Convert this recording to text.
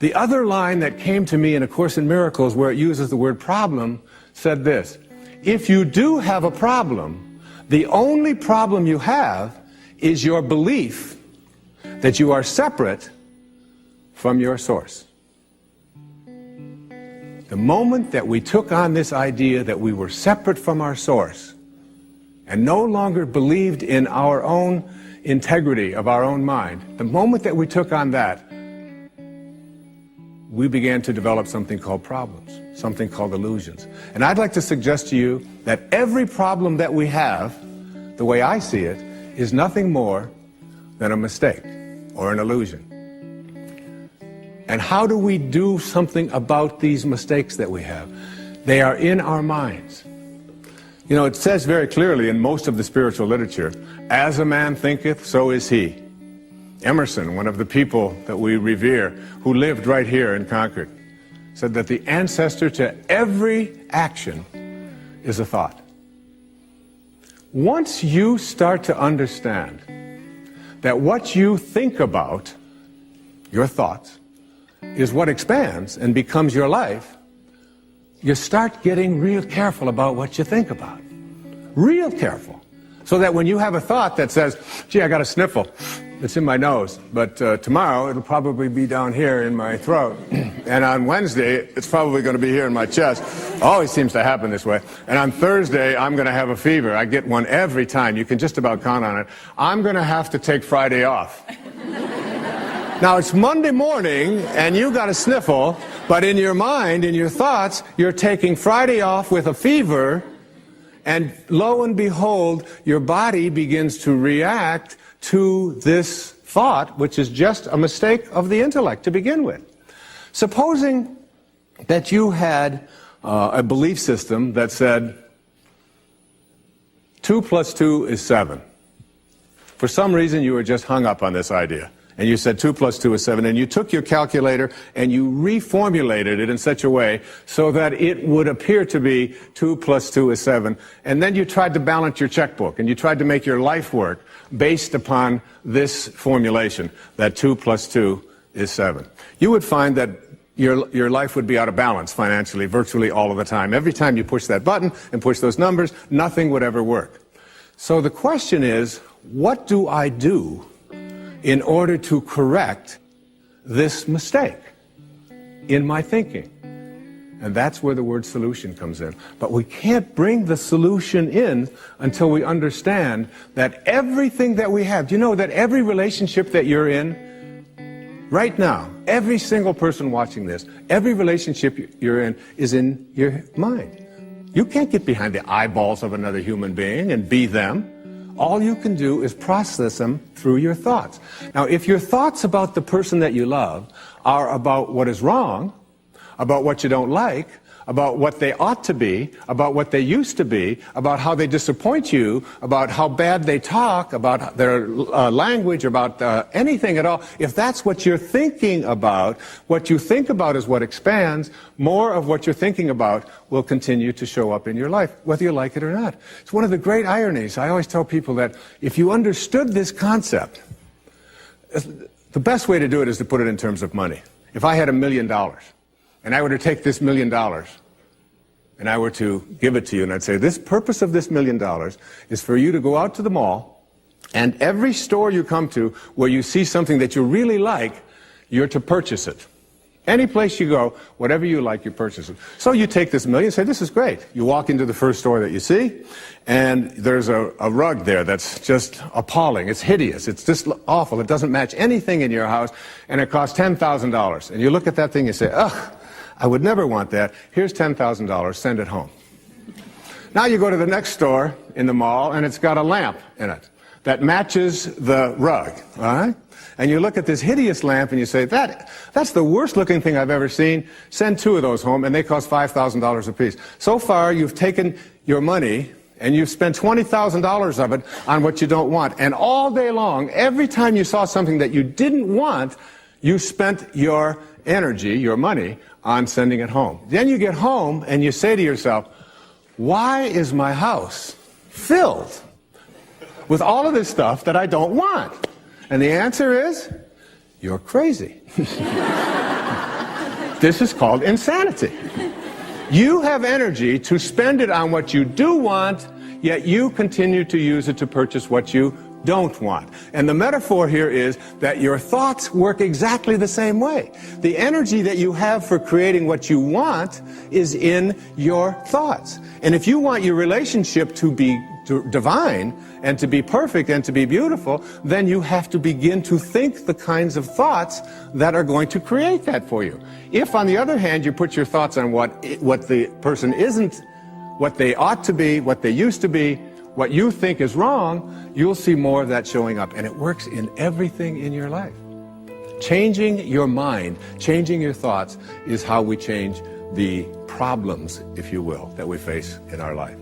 The other line that came to me in A Course in Miracles, where it uses the word problem, said this: if you do have a problem, the only problem you have is your belief that you are separate from your source. The moment that we took on this idea that we were separate from our source and no longer believed in our own integrity of our own mind, the moment that we took on that, we began to develop something called problems, something called illusions. And I'd like to suggest to you that every problem that we have, the way I see it, is nothing more than a mistake or an illusion. And how do we do something about these mistakes that we have? They are in our minds. You know, it says very clearly in most of the spiritual literature, as a man thinketh, so is he. Emerson, one of the people that we revere, who lived right here in Concord, said that the ancestor to every action is a thought. Once you start to understand that what you think about, your thoughts, is what expands and becomes your life, you start getting real careful about what you think about. Real careful. So that when you have a thought that says, gee, I got a sniffle, it's in my nose, but tomorrow it'll probably be down here in my throat. And on Wednesday, it's probably going to be here in my chest. Always seems to happen this way. And on Thursday, I'm going to have a fever. I get one every time. You can just about count on it. I'm going to have to take Friday off. Now, it's Monday morning, and you got a sniffle, but in your mind, in your thoughts, you're taking Friday off with a fever, and lo and behold, your body begins to react to this thought, which is just a mistake of the intellect to begin with. Supposing that you had a belief system that said 2 + 2 is 7. For some reason, you were just hung up on this idea. And you said 2 + 2 is 7, and you took your calculator and you reformulated it in such a way so that it would appear to be 2 + 2 is 7. And then you tried to balance your checkbook, and you tried to make your life work based upon this formulation, that 2 + 2 is 7. You would find that your life would be out of balance financially virtually all of the time. Every time you push that button and push those numbers, nothing would ever work. So the question is, what do I do in order to correct this mistake in my thinking? And that's where the word solution comes in. But we can't bring the solution in until we understand that everything that we have, do you know that every relationship that you're in right now, every single person watching this, every relationship you're in is in your mind. You can't get behind the eyeballs of another human being and be them. All you can do is process them through your thoughts. Now, if your thoughts about the person that you love are about what is wrong, about what you don't like, about what they ought to be, about what they used to be, about how they disappoint you, about how bad they talk, about their language, about anything at all, if that's what you're thinking about, what you think about is what expands. More of what you're thinking about will continue to show up in your life, whether you like it or not. It's one of the great ironies. I always tell people that if you understood this concept, the best way to do it is to put it in terms of money. If I had $1 million, and I were to take this $1 million, and I were to give it to you, and I'd say, this purpose of this $1 million is for you to go out to the mall, and every store you come to where you see something that you really like, you're to purchase it. Any place you go, whatever you like, you purchase it. So you take this $1 million and say, this is great. You walk into the first store that you see, and there's a rug there that's just appalling. It's hideous. It's just awful. It doesn't match anything in your house, and it costs $10,000. And you look at that thing and say, ugh, I would never want that. Here's $10,000. Send it home. Now you go to the next store in the mall, and it's got a lamp in it that matches the rug, all right? And you look at this hideous lamp and you say, that's the worst looking thing I've ever seen. Send 2 of those home, and they cost $5,000 a piece. So far, you've taken your money and you've spent $20,000 of it on what you don't want. And all day long, every time you saw something that you didn't want, you spent your energy, your money, on sending it home. Then you get home and you say to yourself, why is my house filled with all of this stuff that I don't want? And the answer is, you're crazy. This is called insanity. You have energy to spend it on what you do want, yet you continue to use it to purchase what you don't want. And the metaphor here is that your thoughts work exactly the same way. The energy that you have for creating what you want is in your thoughts. And if you want your relationship to be divine and to be perfect and to be beautiful, then you have to begin to think the kinds of thoughts that are going to create that for you. If, on the other hand, you put your thoughts on what the person isn't, what they ought to be, what they used to be, what you think is wrong, you'll see more of that showing up. And it works in everything in your life. Changing your mind, changing your thoughts is how we change the problems, if you will, that we face in our life.